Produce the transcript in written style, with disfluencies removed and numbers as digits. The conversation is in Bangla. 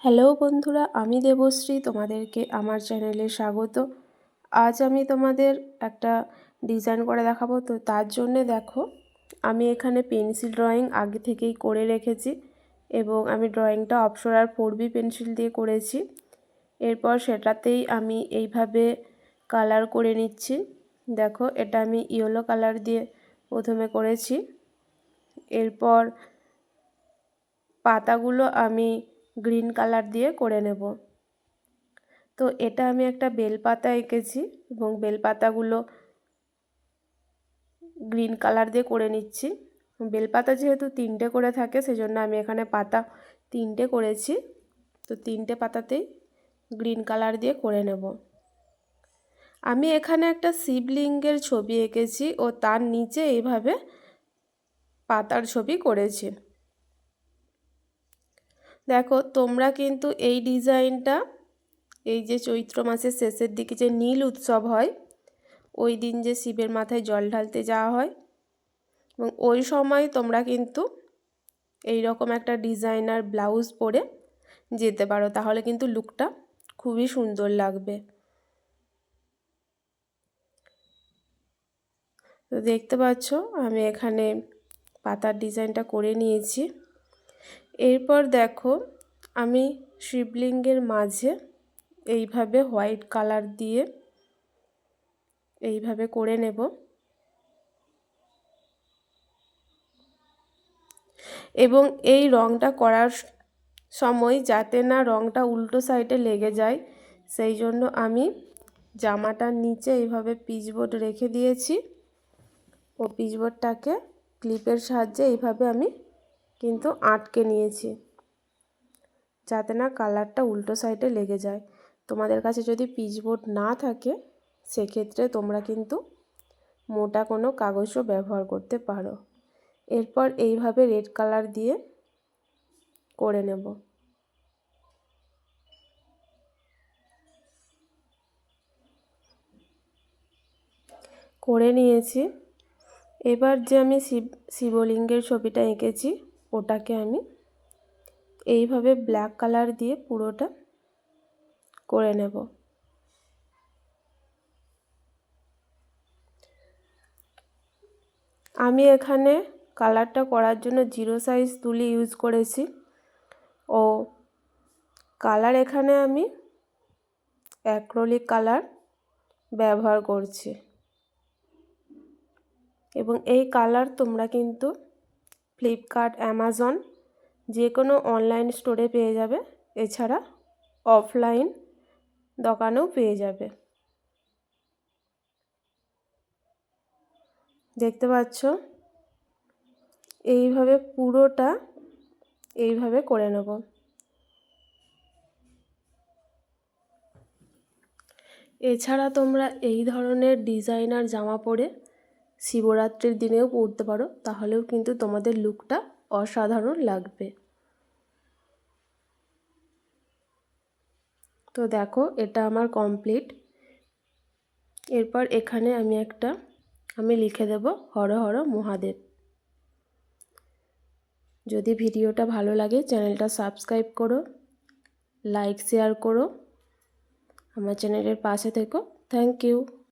হ্যালো বন্ধুরা, আমি দেবশ্রী, তোমাদেরকে আমার চ্যানেলে স্বাগত। আজ আমি তোমাদের একটা ডিজাইন করে দেখাবো। তো তার জন্যে দেখো, আমি এখানে পেন্সিল ড্রয়িং আগে থেকেই করে রেখেছি এবং আমি ড্রয়িংটা অপসরার 4B পেন্সিল দিয়ে করেছি। এরপর সেটাতেই আমি এইভাবে কালার করে নিচ্ছি। দেখো, এটা আমি ইয়েলো কালার দিয়ে প্রথমে করেছি। এরপর পাতাগুলো আমি গ্রিন কালার দিয়ে করে নেব। তো এটা আমি একটা বেলপাতা এঁকেছি এবং বেলপাতাগুলো গ্রিন কালার দিয়ে করে নিচ্ছি। বেলপাতা যেহেতু 3টে করে থাকে, সেজন্য আমি এখানে পাতা 3টে করেছি। তো 3টে পাতাতেই গ্রিন কালার দিয়ে করে নেব। আমি এখানে একটা শিবলিঙ্গের ছবি এঁকেছি ও তার নিচে এইভাবে পাতার ছবি করেছি। দেখো, তোমরা কিন্তু এই ডিজাইনটা এই যে চৈত্র মাসের শেষের দিকে যে নীল উৎসব হয়, ওই দিন যে শিবের মাথায় জল ঢালতে যাওয়া হয়, এবং ওই সময় তোমরা কিন্তু এই রকম একটা ডিজাইনার ব্লাউজ পরে যেতে পারো, তাহলে কিন্তু লুকটা খুবই সুন্দর লাগবে। তো দেখতে পাচ্ছ, আমি এখানে পাতার ডিজাইনটা করে নিয়েছি। এরপর দেখো, আমি শিবলিঙ্গের মাঝে এইভাবে হোয়াইট কালার দিয়ে এইভাবে করে নেব এবং এই রঙটা করার সময় যাতে না রঙটা উল্টো সাইডে লেগে যায়, সেই জন্য আমি জামাটার নিচে এইভাবে পিচবোর্ড রেখে দিয়েছি ও পিচবোর্ডটাকে ক্লিপের সাহায্যে এইভাবে আমি কিন্তু আটকে নিয়েছি, যাতে না কালারটা উল্টো সাইডে লেগে যায়। তোমাদের কাছে যদি পিচবোর্ড না থাকে, সেক্ষেত্রে তোমরা কিন্তু মোটা কোনো কাগজও ব্যবহার করতে পারো। এরপর এইভাবে রেড কালার দিয়ে করে নেব। করে নিয়েছি। এবার যে আমি শিবলিঙ্গের ছবিটা এঁকেছি, ওটাকে আমি এইভাবে ব্ল্যাক কালার দিয়ে পুরোটা করে নেব। আমি এখানে কালারটা করার জন্য 0 সাইজ তুলি ইউজ করেছি ও কালার এখানে আমি অ্যাক্রিলিক কালার ব্যবহার করছি এবং এই কালার তোমরা কিন্তু ফ্লিপকার্ট, অ্যামাজন যে কোনো অনলাইন স্টোরে পেয়ে যাবে, এছাড়া অফলাইন দোকানেও পেয়ে যাবে। দেখতে পাচ্ছ, এইভাবে পুরোটা এইভাবে করে নেব। এছাড়া তোমরা এই ধরনের ডিজাইনার জামা পরে শিবরাত্রির দিনেও পরতে পারো, তাহলেও কিন্তু তোমাদের লুকটা অসাধারণ লাগবে। তো দেখো, এটা আমার কমপ্লিট। এরপর এখানে আমি লিখে দেব হর হর মহাদেব। যদি ভিডিওটা ভালো লাগে, চ্যানেলটা সাবস্ক্রাইব করো, লাইক শেয়ার করো, আমার চ্যানেলের পাশে থেকো। Thank you.